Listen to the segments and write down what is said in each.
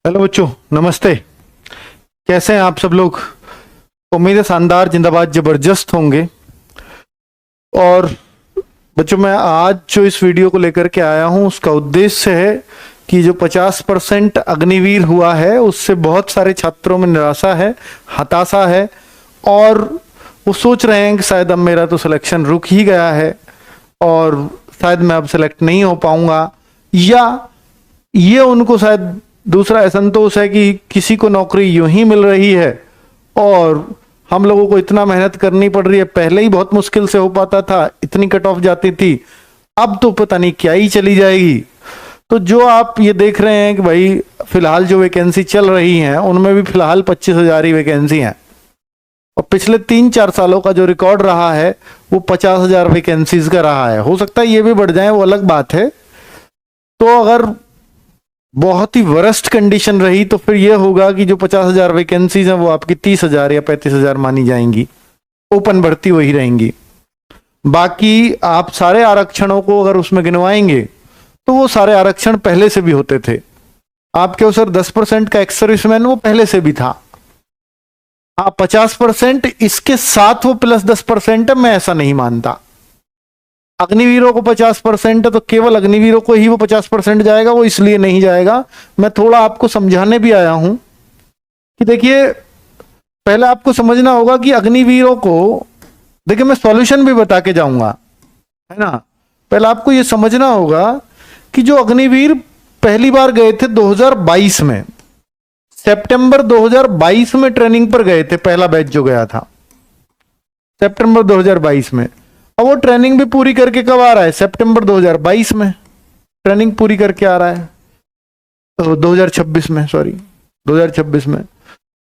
Hello बच्चों, नमस्ते। कैसे हैं आप सब लोग? उम्मीद है शानदार, जिंदाबाद, जबरदस्त होंगे। और बच्चों, मैं आज जो इस वीडियो को लेकर के आया हूं उसका उद्देश्य है कि जो 50% अग्निवीर हुआ है उससे बहुत सारे छात्रों में निराशा है, हताशा है, और वो सोच रहे हैं कि शायद अब मेरा तो सिलेक्शन रुक ही गया है और शायद मैं अब सिलेक्ट नहीं हो पाऊंगा, या ये उनको शायद दूसरा असंतोष है कि किसी को नौकरी यूं ही मिल रही है और हम लोगों को इतना मेहनत करनी पड़ रही है। पहले ही बहुत मुश्किल से हो पाता था, इतनी कट ऑफ जाती थी, अब तो पता नहीं क्या ही चली जाएगी। तो जो आप ये देख रहे हैं कि भाई फिलहाल जो वैकेंसी चल रही हैं उनमें भी फिलहाल 25,000 ही वैकेंसी हैं, और पिछले 3-4 सालों का जो रिकॉर्ड रहा है वो 50,000 वैकेंसीज का रहा है। हो सकता है ये भी बढ़ जाए, वो अलग बात है। तो अगर बहुत ही वरस्ट कंडीशन रही तो फिर यह होगा कि जो 50,000 वैकेंसीज हैं वो आपकी 30,000 या 35,000 मानी जाएंगी, ओपन भर्ती वही रहेंगी। बाकी आप सारे आरक्षणों को अगर उसमें गिनवाएंगे तो वो सारे आरक्षण पहले से भी होते थे। आपके सर 10% का एक्स सर्विसमैन वो पहले से भी था। हाँ, 50% इसके साथ वो प्लस 10% है, मैं ऐसा नहीं मानता। अग्निवीरों को 50% है तो केवल अग्निवीरों को ही वो 50% जाएगा, वो इसलिए नहीं जाएगा। मैं थोड़ा आपको समझाने भी आया हूं कि देखिए, पहले आपको समझना होगा कि अग्निवीरों को, देखिए मैं सॉल्यूशन भी बता के जाऊंगा, है ना। पहले आपको ये समझना होगा कि जो अग्निवीर पहली बार गए थे 2022 में, सितंबर 2022 में ट्रेनिंग पर गए थे, पहला बैच जो गया था सितंबर 2022 में। अब वो ट्रेनिंग भी पूरी करके कब आ रहा है? सितंबर 2022 में ट्रेनिंग पूरी करके आ रहा है, तो 2026 में, सॉरी 2026 में।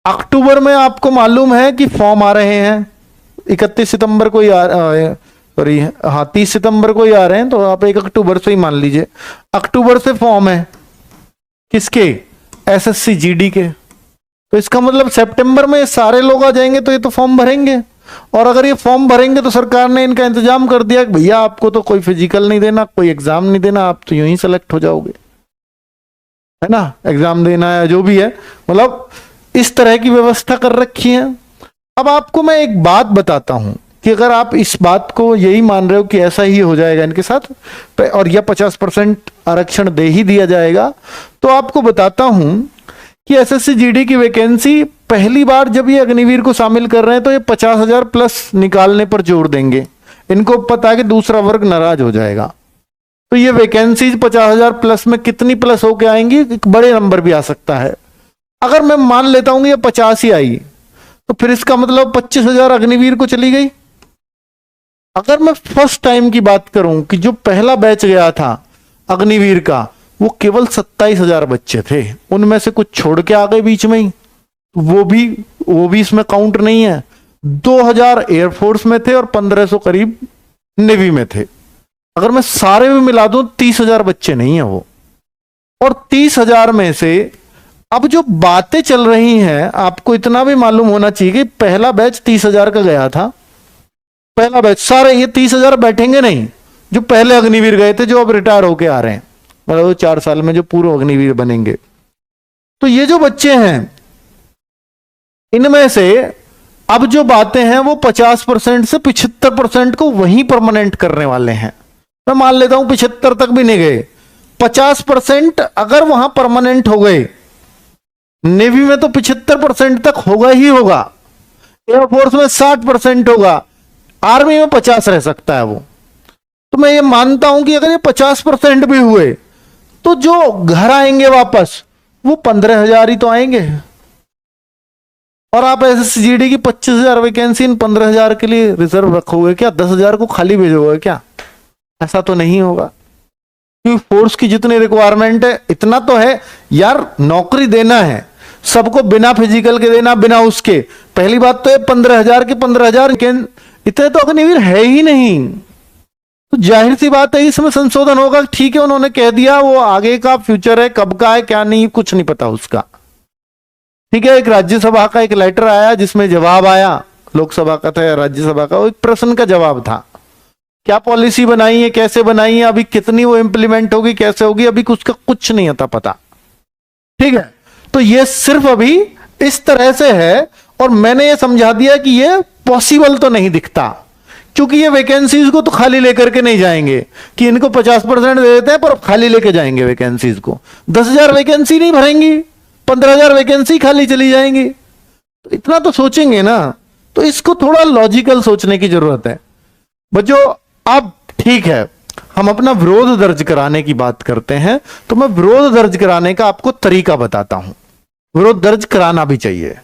अक्टूबर में आपको मालूम है कि फॉर्म आ रहे हैं, 31 सितंबर को ही सॉरी हाँ 30 सितंबर को ही आ रहे हैं, तो आप 1 अक्टूबर से ही मान लीजिए। अक्टूबर से फॉर्म है किसके? एसएससी जीडी के। तो इसका मतलब सितंबर में सारे लोग आ जाएंगे तो ये तो फॉर्म भरेंगे, और अगर ये फॉर्म भरेंगे तो सरकार ने इनका इंतजाम कर दिया कि भैया आपको तो कोई फिजिकल नहीं देना, कोई एग्जाम नहीं देना, आप तो यूं ही सेलेक्ट हो जाओगे, है ना। एग्जाम देना है जो भी है, मतलब इस तरह की व्यवस्था कर रखी है। अब आपको मैं एक बात बताता हूं कि अगर आप इस बात को यही मान रहे हो कि ऐसा ही हो जाएगा इनके साथ और यह 50% आरक्षण दे ही दिया जाएगा, तो आपको बताता हूं कि एसएससी जीडी की वैकेंसी पहली बार जब ये अग्निवीर को शामिल कर रहे हैं तो ये 50,000 प्लस निकालने पर जोर देंगे। इनको पता है कि दूसरा वर्ग नाराज हो जाएगा, तो ये वैकेंसीज 50,000 प्लस में कितनी प्लस होके आएंगी? एक बड़े नंबर भी आ सकता है। अगर मैं मान लेता हूं ये 50 ही आई तो फिर इसका मतलब 25,000 अग्निवीर को चली गई। अगर मैं फर्स्ट टाइम की बात करूं कि जो पहला बैच गया था अग्निवीर का, वो केवल 27,000 बच्चे थे, उनमें से कुछ छोड़ के आ गए बीच में ही, वो भी इसमें काउंट नहीं है। 2,000 एयरफोर्स में थे और 1,500 करीब नेवी में थे। अगर मैं सारे में मिला दूं 30,000 बच्चे नहीं है वो। और 30,000 में से अब जो बातें चल रही हैं, आपको इतना भी मालूम होना चाहिए कि पहला बैच 30,000 का गया था। पहला बैच सारे ये 30,000 बैठेंगे नहीं जो पहले अग्निवीर गए थे, जो अब रिटायर होके आ रहे हैं, मतलब 4 साल में जो पूर्व अग्निवीर बनेंगे। तो ये जो बच्चे हैं इनमें से अब जो बातें हैं वो 50% से 75% को वहीं परमानेंट करने वाले हैं। मैं मान लेता हूं 75 तक भी नहीं गए, 50% अगर वहां परमानेंट हो गए, नेवी में तो 75% तक होगा ही होगा, एयरफोर्स में 60% होगा, आर्मी में 50 रह सकता है वो। तो मैं ये मानता हूं कि अगर ये 50% भी हुए तो जो घर आएंगे वापस वो 15,000 ही तो आएंगे। और आप एसएससी की 25,000 वैकेंसी इन 15,000 के लिए रिजर्व रखोगे क्या? 10,000 को खाली भेजोगे क्या? ऐसा तो नहीं होगा, क्योंकि फोर्स की जितनी रिक्वायरमेंट है इतना तो है यार, नौकरी देना है सबको, बिना फिजिकल के देना, बिना उसके। पहली बात तो ये 15,000 के 15,000 इतने तो अग्निवीर है ही नहीं, तो जाहिर सी बात है इसमें संशोधन होगा। ठीक है, उन्होंने कह दिया, वो आगे का फ्यूचर है, कब का है क्या नहीं कुछ नहीं पता उसका। ठीक है, एक राज्यसभा का एक लेटर आया जिसमें जवाब आया, लोकसभा का था या राज्यसभा का, वो एक प्रश्न का जवाब था, क्या पॉलिसी बनाई है, कैसे बनाई है, अभी कितनी वो इंप्लीमेंट होगी, कैसे होगी, अभी उसका कुछ नहीं आता पता। ठीक है, तो ये सिर्फ अभी इस तरह से है, और मैंने ये समझा दिया कि ये पॉसिबल तो नहीं दिखता, क्योंकि ये वैकेंसीज को तो खाली लेकर के नहीं जाएंगे कि इनको 50% दे देते हैं पर खाली लेके जाएंगे वैकेंसीज को। 10,000 वैकेंसी नहीं भरेंगी, 15,000 वैकेंसी खाली चली जाएंगी। तो इतना तो सोचेंगे ना, तो इसको थोड़ा लॉजिकल सोचने की जरूरत है बच्चों। अब ठीक है, हम अपना विरोध दर्ज कराने की बात करते हैं, तो मैं विरोध दर्ज कराने का आपको तरीका बताता हूं। विरोध दर्ज कराना भी चाहिए।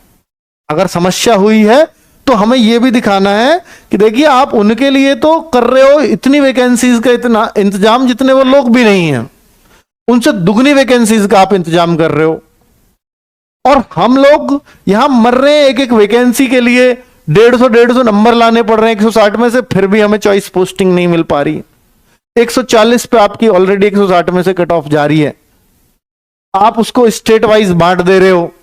अगर समस्या हुई है तो हमें यह भी दिखाना है कि देखिए आप उनके लिए तो कर रहे हो इतनी वैकेंसीज का इतना इंतजाम जितने वो लोग भी नहीं हैं, उनसे दुगनी वैकेंसीज का आप इंतजाम कर रहे हो, और हम लोग यहां मर रहे हैं एक एक वैकेंसी के लिए। 150 नंबर लाने पड़ रहे हैं 160 में से, फिर भी हमें चॉइस पोस्टिंग नहीं मिल पा रही। 140 पे आपकी ऑलरेडी 160 में से कट ऑफ जारी है, आप उसको स्टेट वाइज बांट दे रहे हो।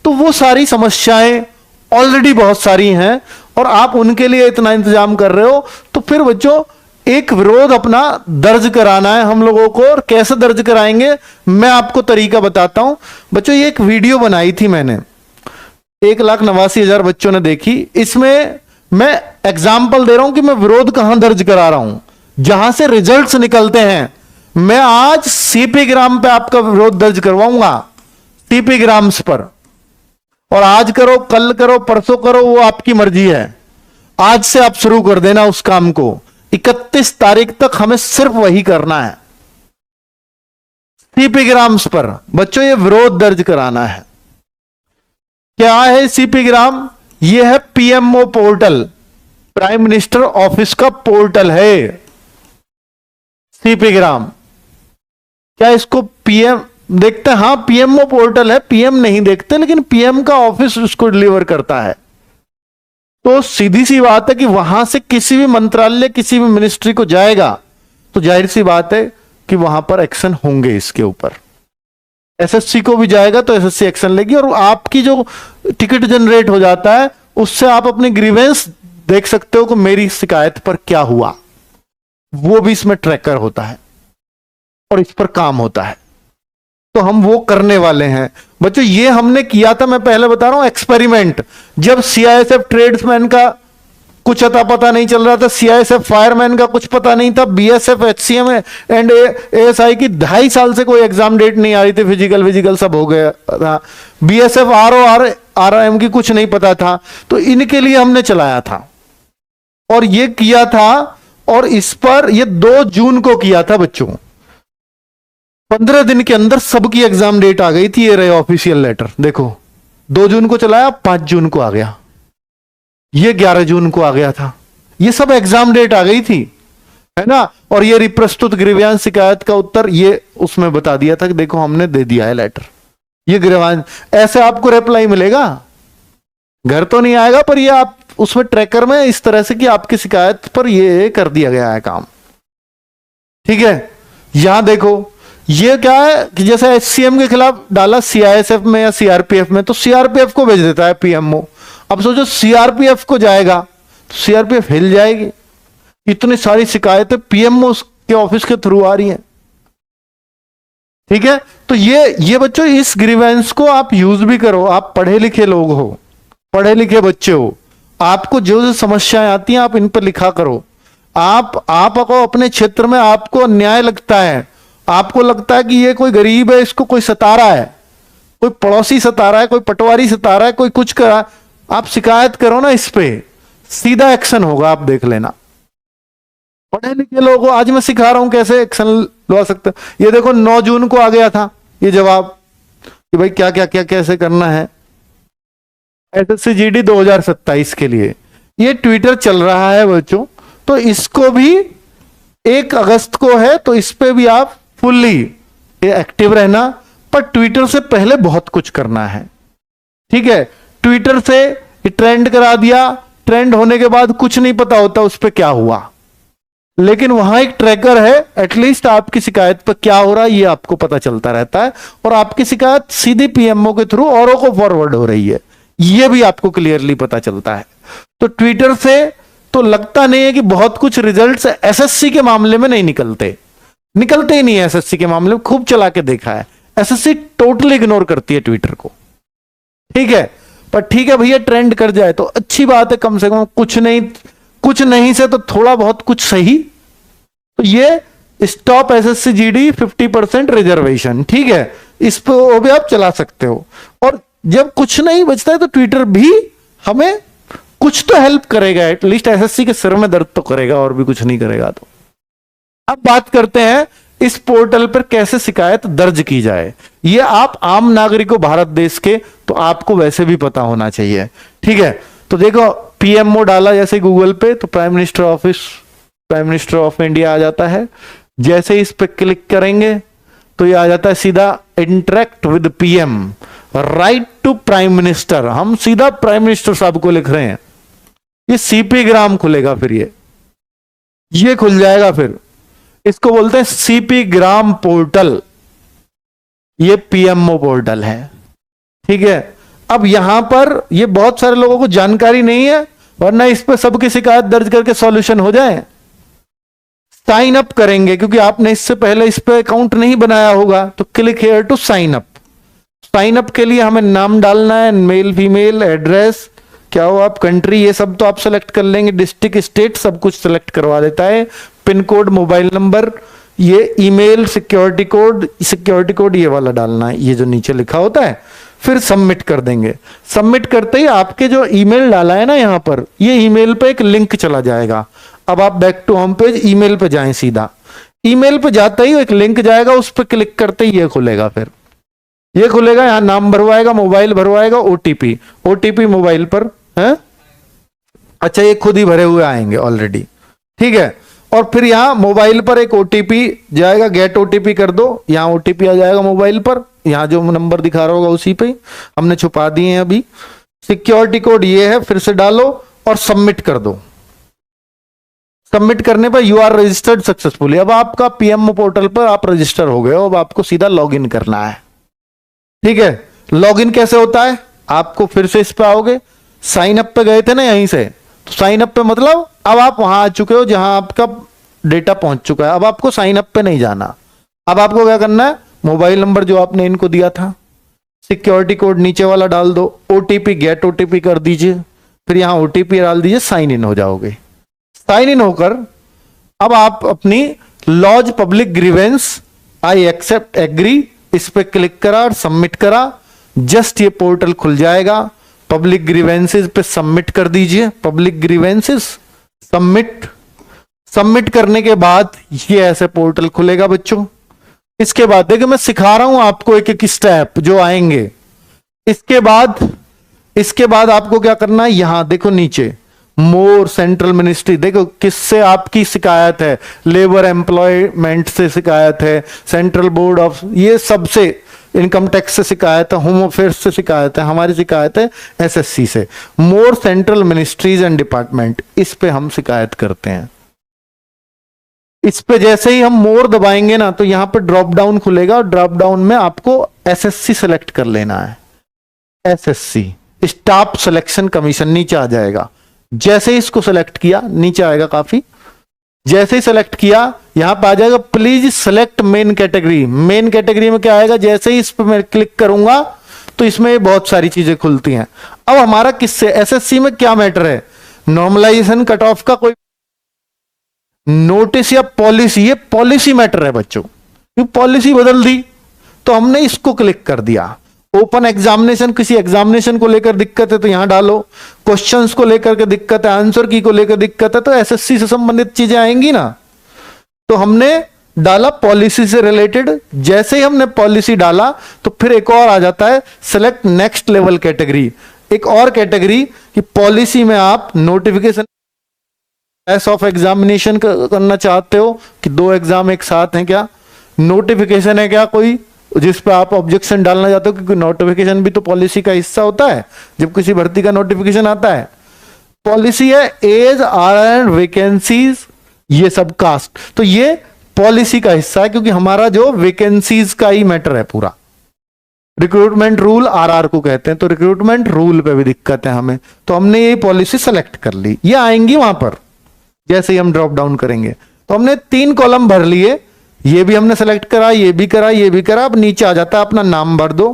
तो वो सारी समस्याएं ऑलरेडी बहुत सारी हैं और आप उनके लिए इतना इंतजाम कर रहे हो। तो फिर बच्चों एक विरोध अपना दर्ज कराना है हम लोगों को, और कैसे दर्ज कराएंगे मैं आपको तरीका बताता हूं। बच्चों ये एक वीडियो बनाई थी मैंने, 1,89,000 बच्चों ने देखी। इसमें मैं एग्जाम्पल दे रहा हूं कि मैं विरोध कहां दर्ज करा रहा हूं, जहां से रिजल्ट्स निकलते हैं। मैं आज सीपी ग्राम पे आपका विरोध दर्ज करवाऊंगा, सीपी ग्राम्स पर। और आज करो, कल करो, परसों करो, वो आपकी मर्जी है। आज से आप शुरू कर देना उस काम को। 31 तारीख तक हमें सिर्फ वही करना है, सीपी ग्राम्स पर बच्चों ये विरोध दर्ज कराना है। क्या है सीपी ग्राम? ये है PMO portal, prime minister office का पोर्टल है सीपी ग्राम। क्या इसको पीएम देखते हैं? हाँ, पीएमओ पोर्टल है, पीएम नहीं देखते, लेकिन पीएम का ऑफिस उसको डिलीवर करता है। तो सीधी सी बात है कि वहां से किसी भी मंत्रालय, किसी भी मिनिस्ट्री को जाएगा तो जाहिर सी बात है कि वहां पर एक्शन होंगे इसके ऊपर। एसएससी को भी जाएगा तो एसएससी एक्शन लेगी, और आपकी जो टिकट जनरेट हो जाता है उससे आप अपनी ग्रीवेंस देख सकते हो कि मेरी शिकायत पर क्या हुआ, वो भी इसमें ट्रैकर होता है और इस पर काम होता है। तो हम वो करने वाले हैं बच्चों। ये हमने किया था, मैं पहले बता रहा हूं, एक्सपेरिमेंट। जब सीआईएसएफ ट्रेड्समैन का कुछ अता पता नहीं चल रहा था, सीआईएसएफ फायरमैन का कुछ पता नहीं था, बीएसएफ एचसीएम एंड एएसआई की 2.5 साल से कोई एग्जाम डेट नहीं आ रही थी, फिजिकल सब हो गया था। बीएसएफ आरओएम की कुछ नहीं पता था, तो इनके लिए हमने चलाया था और ये किया था। और इस पर ये 2 जून को किया था बच्चों। 15 दिन के अंदर सबकी एग्जाम डेट आ गई थी। ये रहे ऑफिशियल लेटर, देखो 2 जून को चलाया, 5 जून को आ गया, ये 11 जून को आ गया था। ये सब एग्जाम डेट आ गई थी, है ना। और ये रिप्रस्तुत ग्रीवांश शिकायत का उत्तर ये उसमें बता दिया था कि देखो हमने दे दिया है लेटर, ये ग्रीवांश। ऐसे आपको रिप्लाई मिलेगा, घर तो नहीं आएगा, पर ये आप उसमें ट्रैकर में इस तरह से कि आपकी शिकायत पर ये कर दिया गया है काम, ठीक है। यहां देखो ये क्या है कि जैसे एचसीएम के खिलाफ डाला सीआईएसएफ में या सीआरपीएफ में, तो सीआरपीएफ को भेज देता है पीएमओ। अब सोचो सीआरपीएफ को जाएगा तो सीआरपीएफ हिल जाएगी। इतनी सारी शिकायतें पीएमओ के ऑफिस के थ्रू आ रही हैं, ठीक है। तो ये बच्चों इस ग्रीवेंस को आप यूज भी करो। आप पढ़े लिखे लोग हो, पढ़े लिखे बच्चे हो, आपको जो जो समस्याएं आती हैं आप इन पर लिखा करो। आपको अपने क्षेत्र में आपको अन्याय लगता है, आपको लगता है कि ये कोई गरीब है, इसको कोई सता रहा है, कोई पड़ोसी सता रहा है, कोई पटवारी सता रहा है, कोई कुछ करा, आप शिकायत करो ना, इस पे सीधा एक्शन होगा, आप देख लेना। पढ़े लिखे लोगों, आज मैं सिखा रहा हूं कैसे एक्शन लगा सकते। ये देखो 9 जून को आ गया था ये जवाब कि भाई क्या क्या क्या कैसे करना है एसएससी जीडी 2027 के लिए। ये ट्विटर चल रहा है बच्चों, तो इसको भी 1 अगस्त को है, तो इस पे भी आप फुल्ली एक्टिव रहना। पर ट्विटर से पहले बहुत कुछ करना है, ठीक है। ट्विटर से ट्रेंड करा दिया, ट्रेंड होने के बाद कुछ नहीं पता होता उस पर क्या हुआ, लेकिन वहां एक ट्रैकर है, एटलीस्ट आपकी शिकायत पर क्या हो रहा है ये आपको पता चलता रहता है, और आपकी शिकायत सीधी पीएमओ के थ्रू औरों को फॉरवर्ड हो रही है, ये भी आपको क्लियरली पता चलता है। तो ट्विटर से तो लगता नहीं है कि बहुत कुछ रिजल्ट्स एसएससी के मामले में नहीं निकलते ही नहीं है। एसएससी के मामले में खूब चला के देखा है, एसएससी टोटली इग्नोर करती है ट्विटर को, ठीक है। पर ठीक है भैया, ट्रेंड कर जाए तो अच्छी बात है, कम से कम कुछ नहीं से तो थोड़ा बहुत कुछ सही। तो ये स्टॉप एसएससी जीडी 50% रिजर्वेशन, ठीक है, इस पे वो भी आप चला सकते हो। और जब कुछ नहीं बचता है तो ट्विटर भी हमें कुछ तो हेल्प करेगा, एटलीस्ट एसएससी के सिर में दर्द तो करेगा, और भी कुछ नहीं करेगा। तो अब बात करते हैं इस पोर्टल पर कैसे शिकायत दर्ज की जाए। ये आप आम नागरिक हो भारत देश के, तो आपको वैसे भी पता होना चाहिए, ठीक है। तो देखो, पीएमओ डाला जैसे गूगल पे तो prime minister office, prime minister of India आ जाता है। जैसे इस पे क्लिक करेंगे तो ये आ जाता है सीधा interact with PM, right to prime minister. हम सीधा प्राइम मिनिस्टर साहब को लिख रहे हैं। ये सीपी ग्राम खुलेगा, फिर ये खुल जाएगा। फिर इसको बोलते हैं सीपी ग्राम पोर्टल, ये पीएमओ पोर्टल है, ठीक है। अब यहां पर ये बहुत सारे लोगों को जानकारी नहीं है, वरना इस पर सबकी शिकायत दर्ज करके सॉल्यूशन हो जाए। साइन अप करेंगे, क्योंकि आपने इससे पहले इस पे अकाउंट नहीं बनाया होगा, तो click here to sign up. Sign up के लिए हमें नाम डालना है, मेल फीमेल, एड्रेस, क्या हो आप, कंट्री, ये सब तो आप सेलेक्ट कर लेंगे, डिस्ट्रिक्ट स्टेट सब कुछ सेलेक्ट करवा देता है, पिन कोड, मोबाइल नंबर, ये ईमेल, सिक्योरिटी कोड ये वाला डालना है, ये जो नीचे लिखा होता है। फिर सबमिट कर देंगे। सबमिट करते ही आपके जो ईमेल डाला है ना यहां पर, ये ईमेल पे एक लिंक चला जाएगा। अब आप back to home page, email पे जाएं सीधा। ईमेल पे जाते ही एक लिंक जाएगा, उस पर क्लिक करते ही ये खुलेगा। फिर ये खुलेगा, यहां नाम भरवाएगा, मोबाइल भरवाएगा, ओटीपी मोबाइल पर है। अच्छा, ये खुद ही भरे हुए आएंगे ऑलरेडी, ठीक है। और फिर यहां मोबाइल पर एक ओटीपी जाएगा, गेट ओटीपी कर दो, यहां ओटीपी आ जाएगा मोबाइल पर, यहां जो नंबर दिखा रहा होगा उसी पे, हमने छुपा दिए हैं अभी। सिक्योरिटी कोड ये है, फिर से डालो और सबमिट कर दो। सबमिट करने पर यू आर रजिस्टर्ड सक्सेसफुली। अब आपका पीएमओ पोर्टल पर आप रजिस्टर हो गए हो। अब आपको सीधा लॉगिन करना है, ठीक है। लॉगिन कैसे होता है, आपको फिर से इस पे आओगे, साइन अप पे गए थे ना यहीं से, तो साइन अप पे मतलब अब आप वहां आ चुके हो जहां आपका डेटा पहुंच चुका है। अब आपको साइन अप पे नहीं जाना। अब आपको क्या करना है, मोबाइल नंबर जो आपने इनको दिया था, सिक्योरिटी कोड नीचे वाला डाल दो, ओटीपी गेट ओटीपी कर दीजिए, फिर यहां ओटीपी डाल दीजिए, साइन इन हो जाओगे। साइन इन होकर अब आप अपनी lodge public grievance, I accept agree, इस पे क्लिक करा और सबमिट करा, जस्ट ये पोर्टल खुल जाएगा। पब्लिक ग्रीवेंसेस पे सबमिट कर दीजिए, पब्लिक ग्रीवेंसेस सबमिट करने के बाद ये ऐसे पोर्टल खुलेगा बच्चों। इसके बाद देखिए मैं सिखा रहा हूं आपको एक एक स्टेप जो आएंगे। इसके बाद आपको क्या करना है, यहां देखो नीचे मोर सेंट्रल मिनिस्ट्री, देखो किससे आपकी शिकायत है, लेबर एम्प्लॉयमेंट से शिकायत है, सेंट्रल बोर्ड ऑफ, ये सबसे, इनकम टैक्स से शिकायत है, होम अफेयर्स से शिकायत है, हमारी शिकायत है एसएससी से। मोर सेंट्रल मिनिस्ट्रीज एंड डिपार्टमेंट, इस पे हम शिकायत करते हैं। इस पे जैसे ही हम मोर दबाएंगे ना, तो यहां पे ड्रॉप डाउन खुलेगा और ड्रॉप डाउन में आपको एसएससी सेलेक्ट कर लेना है। एसएससी स्टाफ सिलेक्शन कमीशन नीचे आ जाएगा। जैसे ही इसको सेलेक्ट किया, नीचे आएगा काफी, जैसे ही सेलेक्ट किया यहां पे आ जाएगा please select main category. Main category में क्या आएगा, जैसे ही इस पर मैं क्लिक करूंगा तो इसमें बहुत सारी चीजें खुलती हैं। अब हमारा किससे, एसएससी में क्या मैटर है, नॉर्मलाइजेशन कट ऑफ का कोई नोटिस या पॉलिसी, ये पॉलिसी मैटर है बच्चों, पॉलिसी बदल दी तो हमने इसको क्लिक कर दिया। ओपन एग्जामिनेशन, किसी एग्जामिनेशन को लेकर दिक्कत है तो यहां डालो, क्वेश्चंस को लेकर के दिक्कत है, आंसर की को लेकर दिक्कत है तो एसएससी से संबंधित चीजें आएंगी ना। तो हमने डाला पॉलिसी से रिलेटेड, जैसे ही हमने पॉलिसी डाला तो फिर एक और आ जाता है सेलेक्ट नेक्स्ट लेवल कैटेगरी, एक और कैटेगरी कि पॉलिसी में आप नोटिफिकेशन एस ऑफ एग्जामिनेशन करना चाहते हो कि 2 एग्जाम एक साथ हैं क्या, नोटिफिकेशन है क्या कोई जिस पे आप ऑब्जेक्शन डालना चाहते हो, क्योंकि नोटिफिकेशन भी तो पॉलिसी का हिस्सा होता है जब किसी भर्ती का नोटिफिकेशन आता है। पॉलिसी है एज आर एंड वैकेंसीज, ये सब कास्ट, तो ये पॉलिसी का हिस्सा है क्योंकि हमारा जो वैकेंसीज का ही मैटर है पूरा। रिक्रूटमेंट रूल आरआर को कहते हैं, तो रिक्रूटमेंट रूल पे भी दिक्कत है हमें, तो हमने ये पॉलिसी सेलेक्ट कर ली, ये आएंगी वहां पर जैसे ही हम ड्रॉप डाउन करेंगे। तो हमने 3 कॉलम भर लिए, ये भी हमने सेलेक्ट करा, ये भी करा, ये भी करा। अब नीचे आ जाता है अपना नाम भर दो,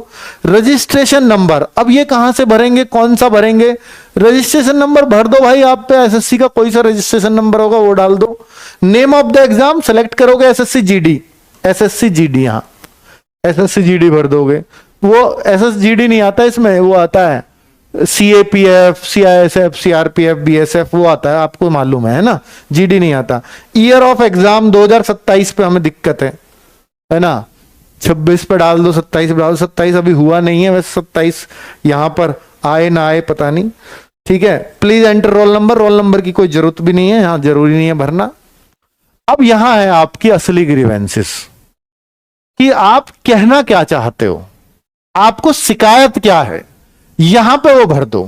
रजिस्ट्रेशन नंबर। अब ये कहां से भरेंगे, कौन सा भरेंगे? रजिस्ट्रेशन नंबर भर दो भाई, आप पे एसएससी का कोई सा रजिस्ट्रेशन नंबर होगा वो डाल दो। Name of the exam select करोगे एसएससी जीडी, एसएससी जीडी, हाँ एसएससी जीडी भर दोगे। वो एसएसजीडी नहीं आता इसमें, वो आता है सीएपीएफ, सीआईएसएफ, सीआरपीएफ, बीएसएफ, वो आता है, आपको मालूम है ना, जीडी नहीं आता। ईयर ऑफ एग्जाम 2027 पे हमें दिक्कत है ना, 26 पे डाल दो, 27 पे डाल दो। 27 अभी हुआ नहीं है, वैसे 27 यहां पर आए ना आए पता नहीं, ठीक है। Please enter roll number, roll number की कोई जरूरत भी नहीं है, यहां जरूरी नहीं है भरना। अब यहां है आपकी असली ग्रीवेंसेस, कि आप कहना क्या चाहते हो, आपको शिकायत क्या है, यहां पे वो भर दो।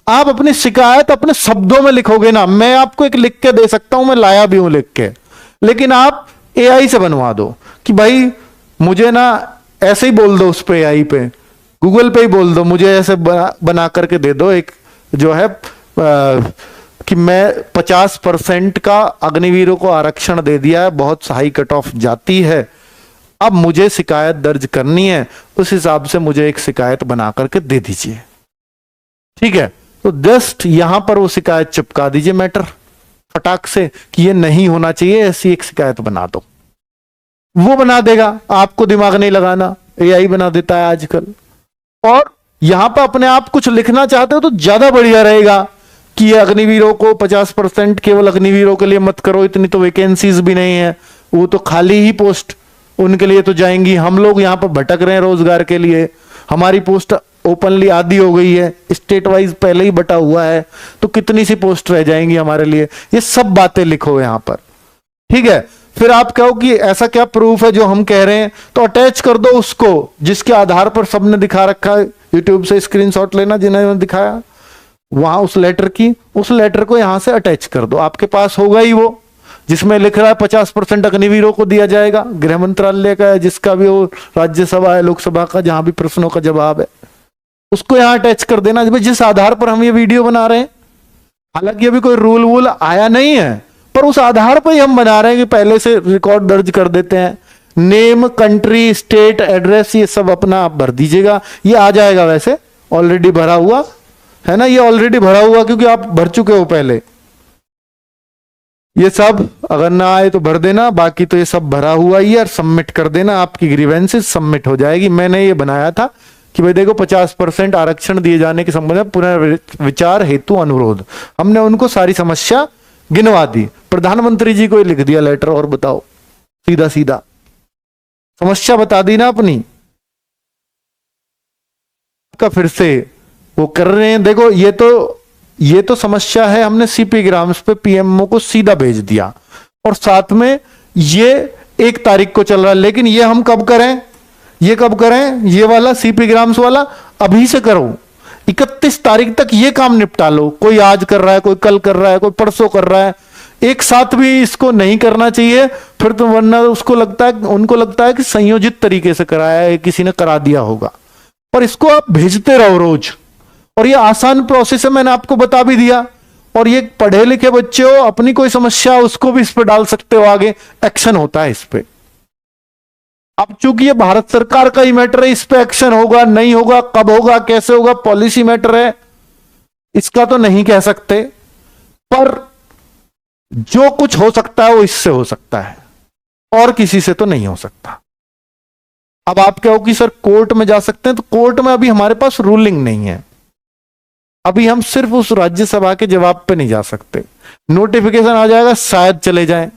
आप अपनी शिकायत अपने शब्दों में लिखोगे ना, मैं आपको एक लिख के दे सकता हूं, मैं लाया भी हूं लिख के, लेकिन आप एआई से बनवा दो कि भाई मुझे ना ऐसे ही बोल दो, उस पे एआई पे, गूगल पे ही बोल दो, मुझे ऐसे बना करके दे दो एक जो है कि मैं 50% का अग्निवीरों को आरक्षण दे दिया है, बहुत हाई कट ऑफ जाती है, अब मुझे शिकायत दर्ज करनी है, उस हिसाब से मुझे एक शिकायत बना करके दे दीजिए, ठीक है। तो जस्ट यहां पर वो शिकायत चिपका दीजिए मैटर फटाक से कि ये नहीं होना चाहिए, ऐसी एक शिकायत बना दो, वो बना देगा, आपको दिमाग नहीं लगाना, एआई बना देता है आजकल। और यहां पर अपने आप कुछ लिखना चाहते हो तो ज्यादा बढ़िया रहेगा कि ये अग्निवीरों को 50% केवल अग्निवीरों के लिए मत करो, इतनी तो वैकेंसीज भी नहीं है, वो तो खाली ही पोस्ट उनके लिए तो जाएंगी। हम लोग यहां पर भटक रहे हैं रोजगार के लिए, हमारी पोस्ट ओपनली आधी हो गई है, स्टेट वाइज पहले ही बटा हुआ है, तो कितनी सी पोस्ट रह जाएंगी हमारे लिए। ये सब बातें लिखो यहां पर, ठीक है। फिर आप कहो कि ऐसा क्या प्रूफ है जो हम कह रहे हैं, तो अटैच कर दो उसको जिसके आधार पर सबने दिखा रखा है। यूट्यूब से स्क्रीनशॉट लेना जिन्होंने दिखाया वहां उस लेटर की, उस लेटर को यहां से अटैच कर दो, आपके पास होगा ही वो, जिसमें लिख रहा है 50% अग्निवीरों को दिया जाएगा, गृह मंत्रालय का है, जिसका भी वो राज्यसभा है, लोकसभा का, जहां भी प्रश्नों का जवाब है, उसको यहां अटैच कर देना जिस आधार पर हम ये वीडियो बना रहे हैं। हालांकि अभी कोई रूल वूल आया नहीं है, पर उस आधार पर ही हम बना रहे हैं कि पहले से रिकॉर्ड दर्ज कर देते हैं। नेम, कंट्री, स्टेट, एड्रेस, ये सब अपना आप भर दीजिएगा, ये आ जाएगा वैसे ऑलरेडी भरा हुआ है ना, ये ऑलरेडी भरा हुआ क्योंकि आप भर चुके हो पहले। ये सब अगर ना आए तो भर देना, बाकी तो ये सब भरा हुआ ही है, और सबमिट कर देना, आपकी ग्रीवेंसेस सबमिट हो जाएगी। मैंने ये बनाया था कि भाई देखो 50% आरक्षण दिए जाने के संबंध में पुनर्विचार हेतु अनुरोध, हमने उनको सारी समस्या गिनवा दी, प्रधानमंत्री जी को ही लिख दिया लेटर, और बताओ सीधा सीधा समस्या बता दी ना अपनी का। फिर से वो कर रहे हैं, देखो ये तो समस्या है, हमने सीपी ग्राम्स पे पीएमओ को सीधा भेज दिया, और साथ में ये 1 तारीख को चल रहा है। लेकिन ये हम कब करें, ये कब करें, ये वाला सीपी ग्राम्स वाला अभी से करो, 31 तारीख तक ये काम निपटा लो। कोई आज कर रहा है, कोई कल कर रहा है, कोई परसों कर रहा है, एक साथ भी इसको नहीं करना चाहिए, फिर तो वरना उसको लगता है, उनको लगता है कि संयोजित तरीके से कराया है, किसी ने करा दिया होगा। पर इसको आप भेजते रहो रोज, और ये आसान प्रोसेस है, मैंने आपको बता भी दिया। और ये पढ़े लिखे बच्चे हो, अपनी कोई समस्या उसको भी इस पे डाल सकते हो, आगे एक्शन होता है इस पे। अब चूंकि ये भारत सरकार का ही मैटर है, इस पे एक्शन होगा नहीं होगा, कब होगा, कैसे होगा, पॉलिसी मैटर है, इसका तो नहीं कह सकते, पर जो कुछ हो सकता है वो इससे हो सकता है, और किसी से तो नहीं हो सकता। अब आप कहो कि सर कोर्ट में जा सकते हैं, तो कोर्ट में अभी हमारे पास रूलिंग नहीं है, अभी हम सिर्फ उस राज्यसभा के जवाब पे नहीं जा सकते। नोटिफिकेशन आ जाएगा, शायद चले जाएं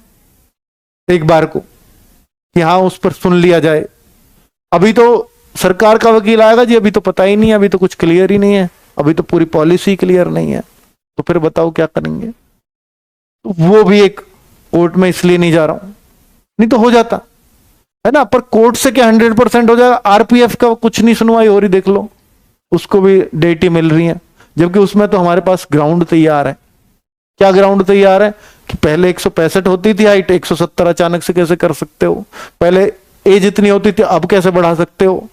एक बार को, कि हाँ उस पर सुन लिया जाए। अभी तो सरकार का वकील आएगा जी, अभी तो पता ही नहीं है, अभी तो कुछ क्लियर ही नहीं है, अभी तो पूरी पॉलिसी क्लियर नहीं है, तो फिर बताओ क्या करेंगे। तो वो भी एक कोर्ट में इसलिए नहीं जा रहा हूं, नहीं तो हो जाता है ना। पर कोर्ट से क्या 100% हो जाएगा? आरपीएफ का कुछ नहीं सुनवाई हो रही, देख लो, उसको भी डेट ही मिल रही है, जबकि उसमें तो हमारे पास ग्राउंड तैयार है। क्या ग्राउंड तैयार है कि पहले 165 होती थी हाइट, 170 अचानक से कैसे कर सकते हो? पहले एज इतनी होती थी, अब कैसे बढ़ा सकते हो?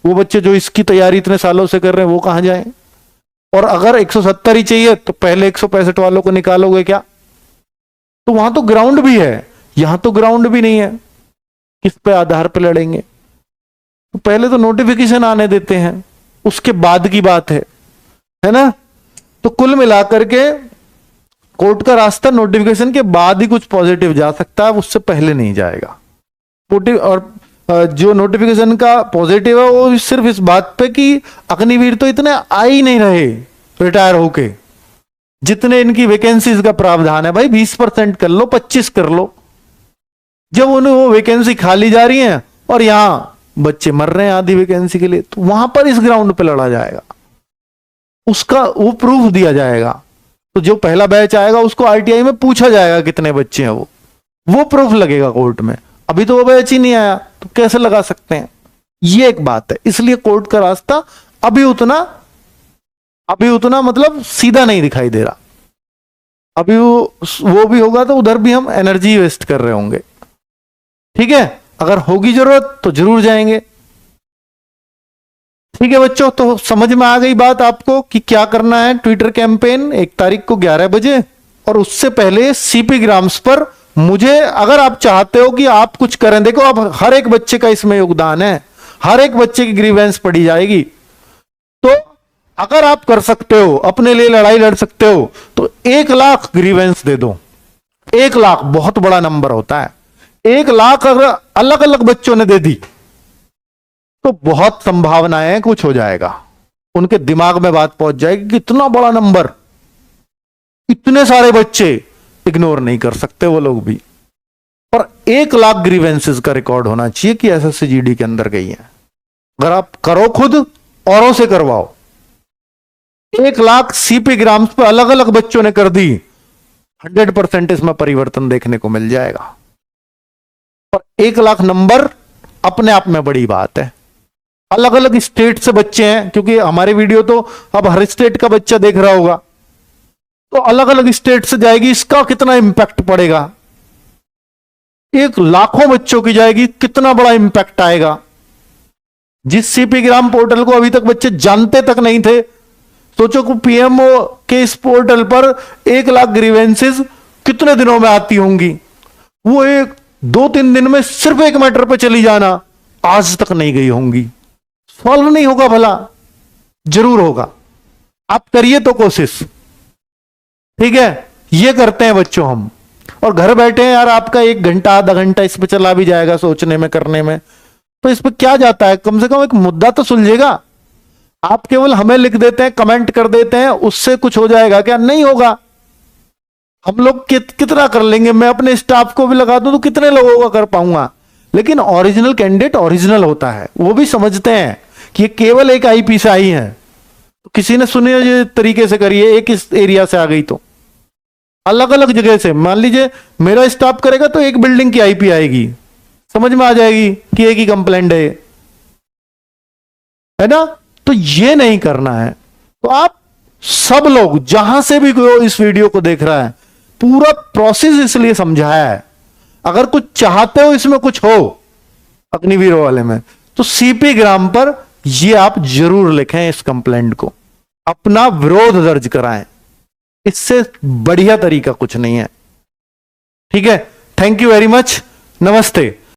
वो बच्चे जो इसकी तैयारी इतने सालों से कर रहे हैं वो कहां जाएं? और अगर 170 ही चाहिए तो पहले 165 वालों को निकालोगे क्या? तो वहां तो ग्राउंड भी है, यहां तो ग्राउंड भी नहीं है। किस पे आधार पे लड़ेंगे? तो पहले तो नोटिफिकेशन आने देते हैं, उसके बाद की बात है ना? तो कुल मिलाकर के कोर्ट का रास्ता नोटिफिकेशन के बाद ही कुछ पॉजिटिव जा सकता है, उससे पहले नहीं जाएगा। और जो नोटिफिकेशन का पॉजिटिव है वो सिर्फ इस बात पे कि अग्निवीर तो इतने आ ही नहीं रहे रिटायर होके, जितने इनकी वैकेंसीज का प्रावधान है। भाई 20% कर लो, 25 कर लो। जब उन्हें वो वैकेंसी खाली जा रही है और यहां बच्चे मर रहे हैं आधी वैकेंसी के लिए, तो वहां पर इस ग्राउंड पे लड़ा जाएगा, उसका वो प्रूफ दिया जाएगा। तो जो पहला बैच आएगा उसको आरटीआई में पूछा जाएगा कितने बच्चे हैं, वो प्रूफ लगेगा कोर्ट में। अभी तो वो बैच ही नहीं आया, तो कैसे लगा सकते हैं? ये एक बात है। इसलिए कोर्ट का रास्ता अभी उतना मतलब सीधा नहीं दिखाई दे रहा। अभी वो भी होगा तो उधर भी हम एनर्जी वेस्ट कर रहे होंगे। ठीक है, अगर होगी जरूरत तो जरूर जाएंगे। ठीक है बच्चों, तो समझ में आ गई बात आपको कि क्या करना है। ट्विटर कैंपेन 1 तारीख को 11 बजे, और उससे पहले सीपी ग्राम्स पर मुझे, अगर आप चाहते हो कि आप कुछ करें, देखो आप हर एक बच्चे का इसमें योगदान है, हर एक बच्चे की ग्रीवेंस पड़ी जाएगी। तो अगर आप कर सकते हो, अपने लिए लड़ाई लड़ सकते हो, तो 1 लाख ग्रीवेंस दे दो। 1 लाख बहुत बड़ा नंबर होता है। 1 लाख अगर अलग अलग बच्चों ने दे दी तो बहुत संभावनाएं कुछ हो जाएगा, उनके दिमाग में बात पहुंच जाएगी कि इतना बड़ा नंबर, इतने सारे बच्चे इग्नोर नहीं कर सकते वो लोग भी। पर 1 लाख ग्रीवेंसेस का रिकॉर्ड होना चाहिए कि एसएससी-जीडी के अंदर गई है। अगर आप करो खुद, औरों से करवाओ। 1 लाख सीपी ग्राम्स पर अलग अलग बच्चों ने कर दी, 100% इसमें परिवर्तन देखने को मिल जाएगा। पर 1 लाख नंबर अपने आप में बड़ी बात है। अलग अलग स्टेट से बच्चे हैं, क्योंकि हमारे वीडियो तो अब हर स्टेट का बच्चा देख रहा होगा, तो अलग अलग स्टेट से जाएगी, इसका कितना इंपैक्ट पड़ेगा। 1 लाखों बच्चों की जाएगी, कितना बड़ा इंपैक्ट आएगा। जिस सीपी ग्राम पोर्टल को अभी तक बच्चे जानते तक नहीं थे, सोचो को पीएमओ के इस पोर्टल पर 1 लाख ग्रीवेंसेस कितने दिनों में आती होंगी। वो 2-3 दिन में सिर्फ एक मैटर पे चली जाना, आज तक नहीं गई होंगी। सॉल्व नहीं होगा भला? जरूर होगा। आप करिए तो कोशिश। ठीक है, ये करते हैं बच्चों हम, और घर बैठे हैं यार, आपका 1 घंटा आधा घंटा इस पे चला भी जाएगा सोचने में, करने में, तो इस पे क्या जाता है? कम से कम एक मुद्दा तो सुलझेगा। आप केवल हमें लिख देते हैं, कमेंट कर देते हैं, उससे कुछ हो जाएगा क्या? नहीं होगा। हम लोग कितना कर लेंगे? मैं अपने स्टाफ को भी लगा दूं तो कितने लोगों का कर पाऊंगा? लेकिन ओरिजिनल कैंडिडेट ओरिजिनल होता है, वो भी समझते हैं कि ये केवल एक आईपी से आई है, तो किसी ने सुने तरीके से करिए, एक इस एरिया से आ गई तो अलग अलग जगह से, मान लीजिए मेरा स्टाफ करेगा तो एक बिल्डिंग की आईपी आएगी, समझ में आ जाएगी कि एक ही कंप्लेंट है ना? तो ये नहीं करना है। तो आप सब लोग जहां से भी कोई इस वीडियो को देख रहा है, पूरा प्रोसेस इसलिए समझाया है। अगर कुछ चाहते हो इसमें कुछ हो अग्निवीरों वाले में, तो सीपी ग्राम पर ये आप जरूर लिखें, इस कंप्लेंट को अपना विरोध दर्ज कराएं। इससे बढ़िया तरीका कुछ नहीं है। ठीक है, थैंक यू वेरी मच, नमस्ते।